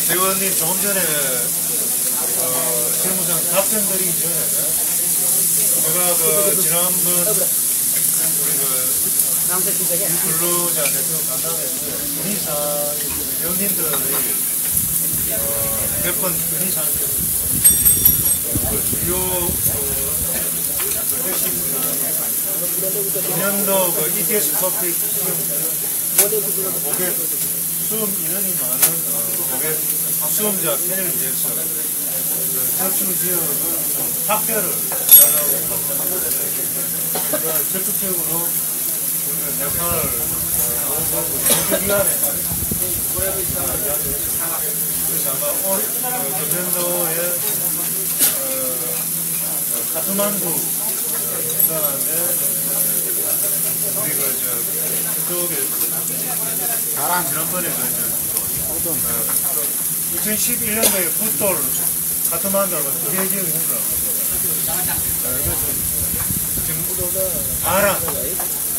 대원님 조금 전에 실무상 답변드리기 전에 제가 지난번 우리 근로자 대표 간담회에서 건의사항 회원님들의 몇 번 건의사항 주요 핵심 내년도 ETS 커피 고객 수험 인원이 많은 고객 수험자 편을 위해서 저축 지역을 좀 확대를 하려고 합니다. 적극적으로 우리가 네팔 정규기관에 그래서 아마 금년도에 카트만두 그다음에 우리가 그쪽에 지난번에 2011년도에 풋돌 카트만두가 2개 지역이 힘들어. 그래서 지금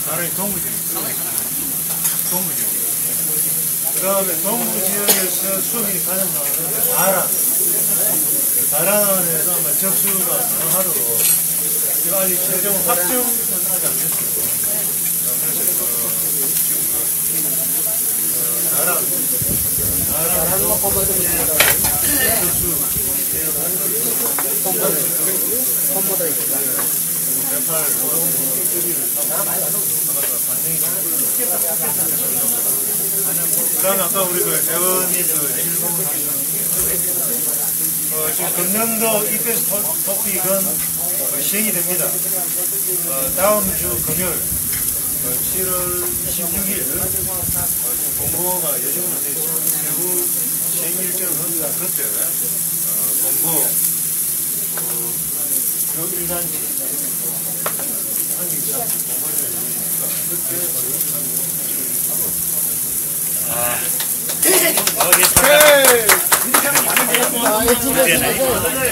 다란이 동부지역이에요. 그 다음에 동부지역에서 수업이 가장 많은 다란에서 아마 접수가 가능하도록 제가 아직 최종 확정은 하지 않겠어요. 그래서 지금 다란 네팔 그다음 아까 우리 회원님 질문하신 지금 금년도 ETS 토픽은 시행이 됩니다. 다음 주 금요일 7월 26일 공고가 예정으로 되어 있습니다. 세부 시행 일정은 그때 공고 그 1단지 한기차 공고를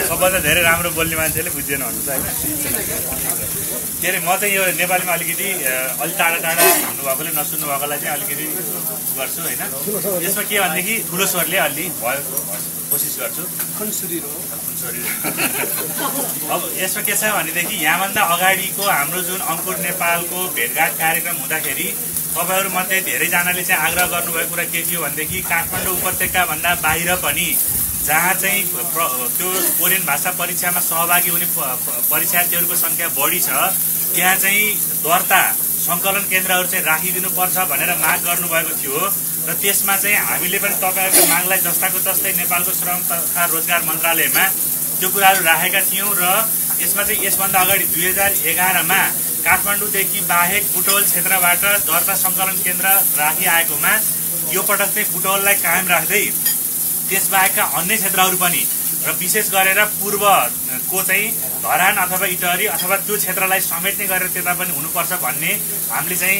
सबभन्दा धेरै राम्रो बोल्ने मान्छेले बुझ्दैन भन्नुहुन्छ हैन के अरे म त यो नेपालीमा अलिकति अलि टाढा टाढा हुनुभएकोले नसुन्नु भएकोलाई चाहिँ अलिकति गर्छु हैन यसमा के भनेदेखि ठुलो स्वरले अलि भयो कोसिस गर्छु अब यसमा के छ भनेदेखि यहाँभन्दा अगाडिको हाम्रो जुन अंकुर नेपालको भेटघाट कार्यक्रम हुँदाखेरि तपाईहरु मध्ये धेरैजनाले चाहिँ आग्रह गर्नुभएको कुरा के थियो भनेदेखि काठमाडौँ उपत्यका भन्दा बाहिर पनि जहाँ चाहिँ त्यो कोरियन भाषा परीक्षामा सहभागी हुने परीक्षार्थीहरूको संख्या बढी छ त्यहाँ चाहिँ दर्ता संकलन केन्द्रहरू चाहिँ राखिदिनुपर्छ भनेर माग गर्नुभएको थियो र त्यसमा चाहिँ हामीले पनि तपाईहरुको मागलाई जस्ताको तस्तै नेपालको श्रम तथा रोजगार मन्त्रालयमा त्यो कुराहरू राखेका थियौं र यसमा चाहिँ यसभन्दा अगाडि 2011 मा काठमाडौँदेखि बाहेक बुटवल क्षेत्रबाट दर्ता संकलन केन्द्र राखिआएकोमा यो पटक चाहिँ बुटवललाई कायम राख्दै त्यसबाहेकका अन्य क्षेत्रहरू पनि र विशेष गरेर पूर्वको चाहिँ धरान अथवा इटहरी अथवा त्यो क्षेत्रलाई समेट्ने गरेर त्यता पनि हुनुपर्छ भन्ने हामीले चाहिँ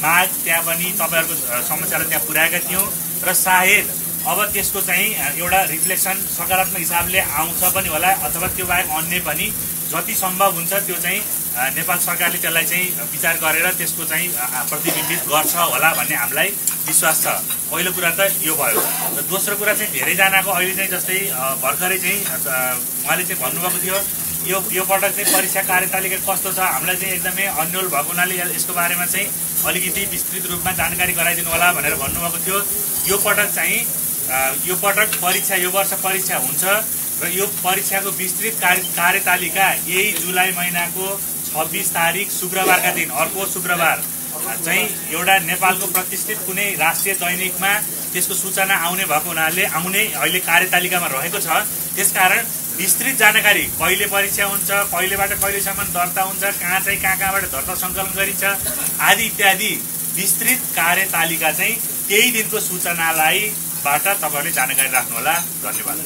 माग त्यहाँ पनि तपाईहरुको समस्यालाई त्यहाँ पुर्याएका थियौं र सायद अब त्यसको चाहिँ एउटा रिफ्लेक्सन सकारात्मक हिसाबले आउँछ पनि होला अथवा त्यो बाहेक अन्य पनि जति सम्भव हुन्छ त्यो चाहिँ नेपाल सरकारले त्यसलाई चाहिँ विचार गरेर त्यसको चाहिँ प्रतिबिम्बित गर्छ होला भन्ने हामीलाई विश्वास छ। पहिलो कुरा त यो भयो र दोस्रो कुरा चाहिँ धेरै जनाको अहिले चाहिँ जस्तै भर्खरै चाहिँ उहाँले चाहिँ भन्नुभएको थियो यो पटक चाहिँ परीक्षा कार्यतालिका कस्तो छ हामीलाई चाहिँ एकदमै अन्यल भएको हुनाले यसको बारेमा चाहिँ अलिकति विस्तृत रूपमा जानकारी गराइदिनु होला भनेर भन्नुभएको थियो। यो पटक परीक्षा यो वर्ष परीक्षा हुन्छ र यो परीक्षाको विस्तृत कार्यतालिका यही जुलाई महिनाको 26 तारिक शुक्रबारका दिन अर्को शुक्रबार चाहिँ एउटा नेपालको प्रतिष्ठित कुनै राष्ट्रिय दैनिकमा त्यसको सूचना आउने भएको हुनाले आउने अहिले कार्यतालिकामा रहेको छ। त्यसकारण विस्तृत जानकारी कहिले परीक्षा हुन्छ कहिलेबाट कहिलेसम्म दर्ता हुन्छ कहाँबाट दर्ता संकलन गरिन्छ आदि इत्यादि विस्तृत कार्यतालिका चाहिँ त्यही दिनको सूचनालाईबाट तपाईहरुले जानकारी राख्नु होला। धन्यवाद।